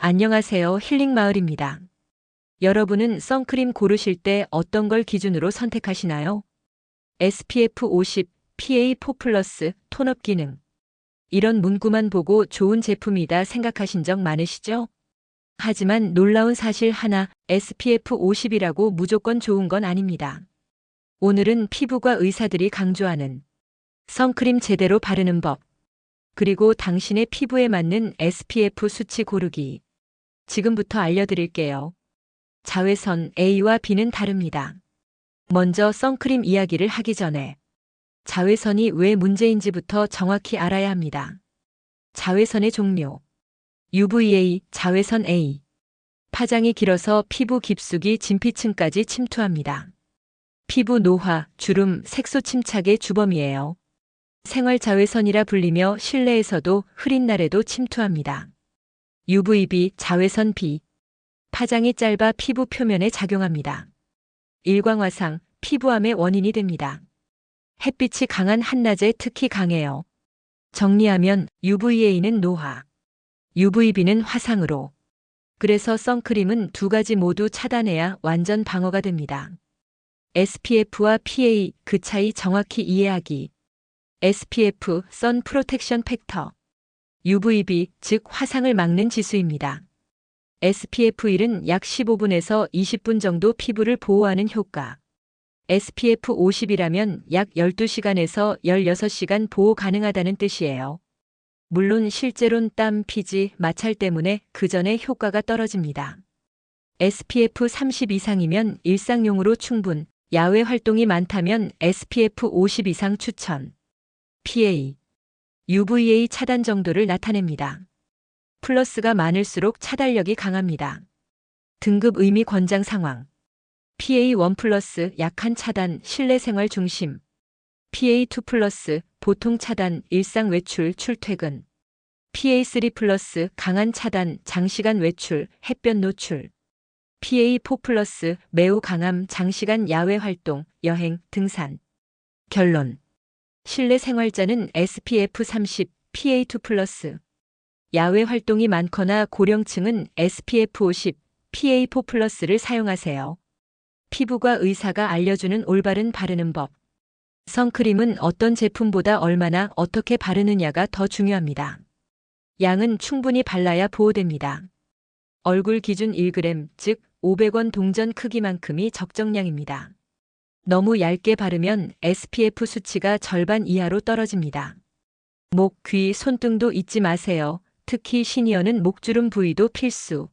안녕하세요. 힐링마을입니다. 여러분은 선크림 고르실 때 어떤 걸 기준으로 선택하시나요? SPF 50, PA4+, 톤업 기능. 이런 문구만 보고 좋은 제품이다 생각하신 적 많으시죠? 하지만 놀라운 사실 하나, SPF 50이라고 무조건 좋은 건 아닙니다. 오늘은 피부과 의사들이 강조하는 선크림 제대로 바르는 법, 그리고 당신의 피부에 맞는 SPF 수치 고르기. 지금부터 알려드릴게요. 자외선 A와 B는 다릅니다. 먼저 선크림 이야기를 하기 전에 자외선이 왜 문제인지부터 정확히 알아야 합니다. 자외선의 종류. UVA, 자외선 A. 파장이 길어서 피부 깊숙이 진피층까지 침투합니다. 피부 노화, 주름, 색소 침착의 주범이에요. 생활 자외선이라 불리며 실내에서도 흐린 날에도 침투합니다. UVB, 자외선 B. 파장이 짧아 피부 표면에 작용합니다. 일광화상, 피부암의 원인이 됩니다. 햇빛이 강한 한낮에 특히 강해요. 정리하면 UVA는 노화, UVB는 화상으로. 그래서 선크림은 두 가지 모두 차단해야 완전 방어가 됩니다. SPF와 PA, 그 차이 정확히 이해하기. SPF, 선 프로텍션 팩터. UVB, 즉 화상을 막는 지수입니다. SPF1은 약 15분에서 20분 정도 피부를 보호하는 효과. SPF 50이라면 약 12시간에서 16시간 보호 가능하다는 뜻이에요. 물론 실제론 땀, 피지, 마찰 때문에 그 전에 효과가 떨어집니다. SPF 30 이상이면 일상용으로 충분, 야외 활동이 많다면 SPF 50 이상 추천. PA, UVA 차단 정도를 나타냅니다. 플러스가 많을수록 차단력이 강합니다. 등급 의미 권장 상황. PA1+, 약한 차단, 실내 생활 중심. PA2+, 보통 차단, 일상 외출, 출퇴근. PA3+, 강한 차단, 장시간 외출, 햇볕 노출. PA4+, 매우 강함, 장시간 야외 활동, 여행, 등산. 결론. 실내 생활자는 SPF 30, PA2+. 야외 활동이 많거나 고령층은 SPF 50, PA4+를 사용하세요. 피부과 의사가 알려주는 올바른 바르는 법. 선크림은 어떤 제품보다 얼마나 어떻게 바르느냐가 더 중요합니다. 양은 충분히 발라야 보호됩니다. 얼굴 기준 1g, 즉 500원 동전 크기만큼이 적정량입니다. 너무 얇게 바르면 SPF 수치가 절반 이하로 떨어집니다. 목, 귀, 손등도 잊지 마세요. 특히 시니어는 목주름 부위도 필수.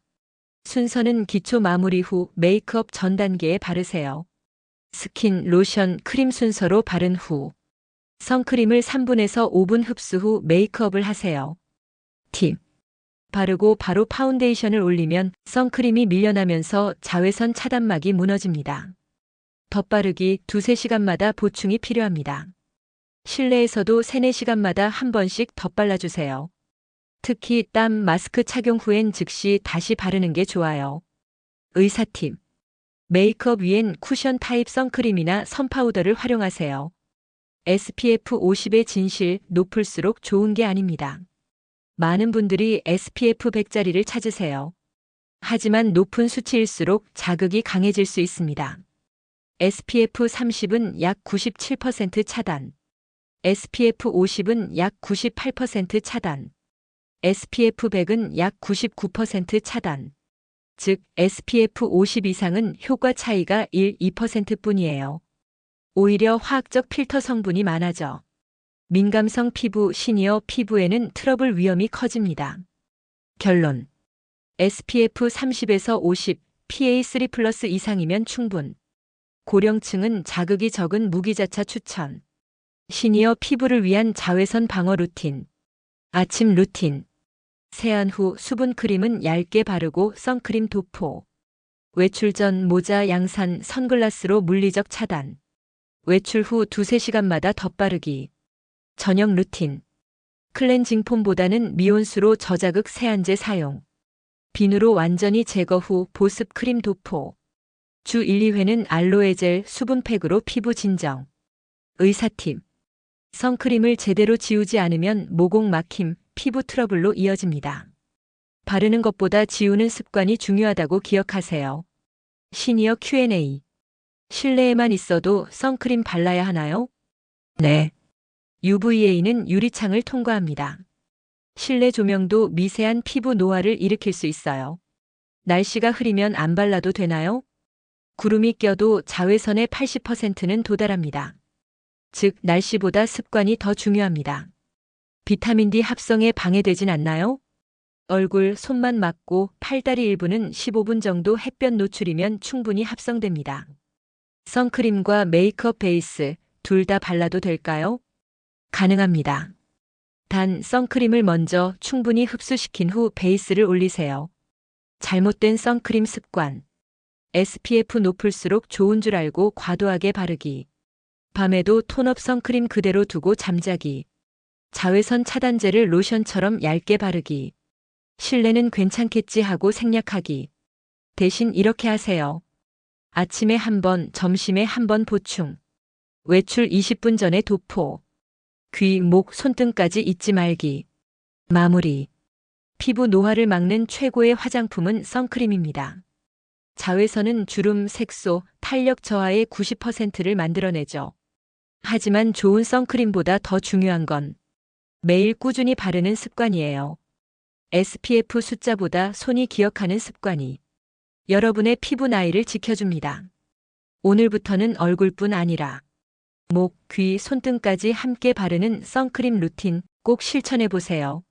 순서는 기초 마무리 후 메이크업 전 단계에 바르세요. 스킨, 로션, 크림 순서로 바른 후. 선크림을 3분에서 5분 흡수 후 메이크업을 하세요. 팁. 바르고 바로 파운데이션을 올리면 선크림이 밀려나면서 자외선 차단막이 무너집니다. 덧바르기 2~3시간마다 보충이 필요합니다. 실내에서도 3~4시간마다 한 번씩 덧발라주세요. 특히 땀 마스크 착용 후엔 즉시 다시 바르는 게 좋아요. 의사 팁. 메이크업 위엔 쿠션 타입 선크림이나 선파우더를 활용하세요. SPF 50의 진실 높을수록 좋은 게 아닙니다. 많은 분들이 SPF 100짜리를 찾으세요. 하지만 높은 수치일수록 자극이 강해질 수 있습니다. SPF 30은 약 97% 차단. SPF 50은 약 98% 차단. SPF 100은 약 99% 차단. 즉 SPF 50 이상은 효과 차이가 1~2%뿐이에요. 오히려 화학적 필터 성분이 많아져 민감성 피부, 시니어 피부에는 트러블 위험이 커집니다. 결론. SPF 30에서 50, PA3+ 이상이면 충분. 고령층은 자극이 적은 무기자차 추천. 시니어 피부를 위한 자외선 방어 루틴. 아침 루틴. 세안 후 수분 크림은 얇게 바르고 선크림 도포. 외출 전 모자, 양산, 선글라스로 물리적 차단. 외출 후 2~3시간마다 덧바르기. 저녁 루틴. 클렌징 폼보다는 미온수로 저자극 세안제 사용. 비누로 완전히 제거 후 보습 크림 도포. 주 1~2회는 알로에 젤 수분팩으로 피부 진정. 의사 팁. 선크림을 제대로 지우지 않으면 모공 막힘, 피부 트러블로 이어집니다. 바르는 것보다 지우는 습관이 중요하다고 기억하세요. 시니어 Q&A. 실내에만 있어도 선크림 발라야 하나요? 네. UVA는 유리창을 통과합니다. 실내 조명도 미세한 피부 노화를 일으킬 수 있어요. 날씨가 흐리면 안 발라도 되나요? 구름이 껴도 자외선의 80%는 도달합니다. 즉, 날씨보다 습관이 더 중요합니다. 비타민 D 합성에 방해되진 않나요? 얼굴, 손만 맞고 팔다리 일부는 15분 정도 햇볕 노출이면 충분히 합성됩니다. 선크림과 메이크업 베이스 둘 다 발라도 될까요? 가능합니다. 단 선크림을 먼저 충분히 흡수시킨 후 베이스를 올리세요. 잘못된 선크림 습관. SPF 높을수록 좋은 줄 알고 과도하게 바르기. 밤에도 톤업 선크림 그대로 두고 잠자기. 자외선 차단제를 로션처럼 얇게 바르기. 실내는 괜찮겠지 하고 생략하기. 대신 이렇게 하세요. 아침에 한 번, 점심에 한 번 보충. 외출 20분 전에 도포. 귀, 목, 손등까지 잊지 말기. 마무리. 피부 노화를 막는 최고의 화장품은 선크림입니다. 자외선은 주름, 색소, 탄력 저하의 90%를 만들어내죠. 하지만 좋은 선크림보다 더 중요한 건 매일 꾸준히 바르는 습관이에요. SPF 숫자보다 손이 기억하는 습관이 여러분의 피부 나이를 지켜줍니다. 오늘부터는 얼굴뿐 아니라 목, 귀, 손등까지 함께 바르는 선크림 루틴 꼭 실천해 보세요.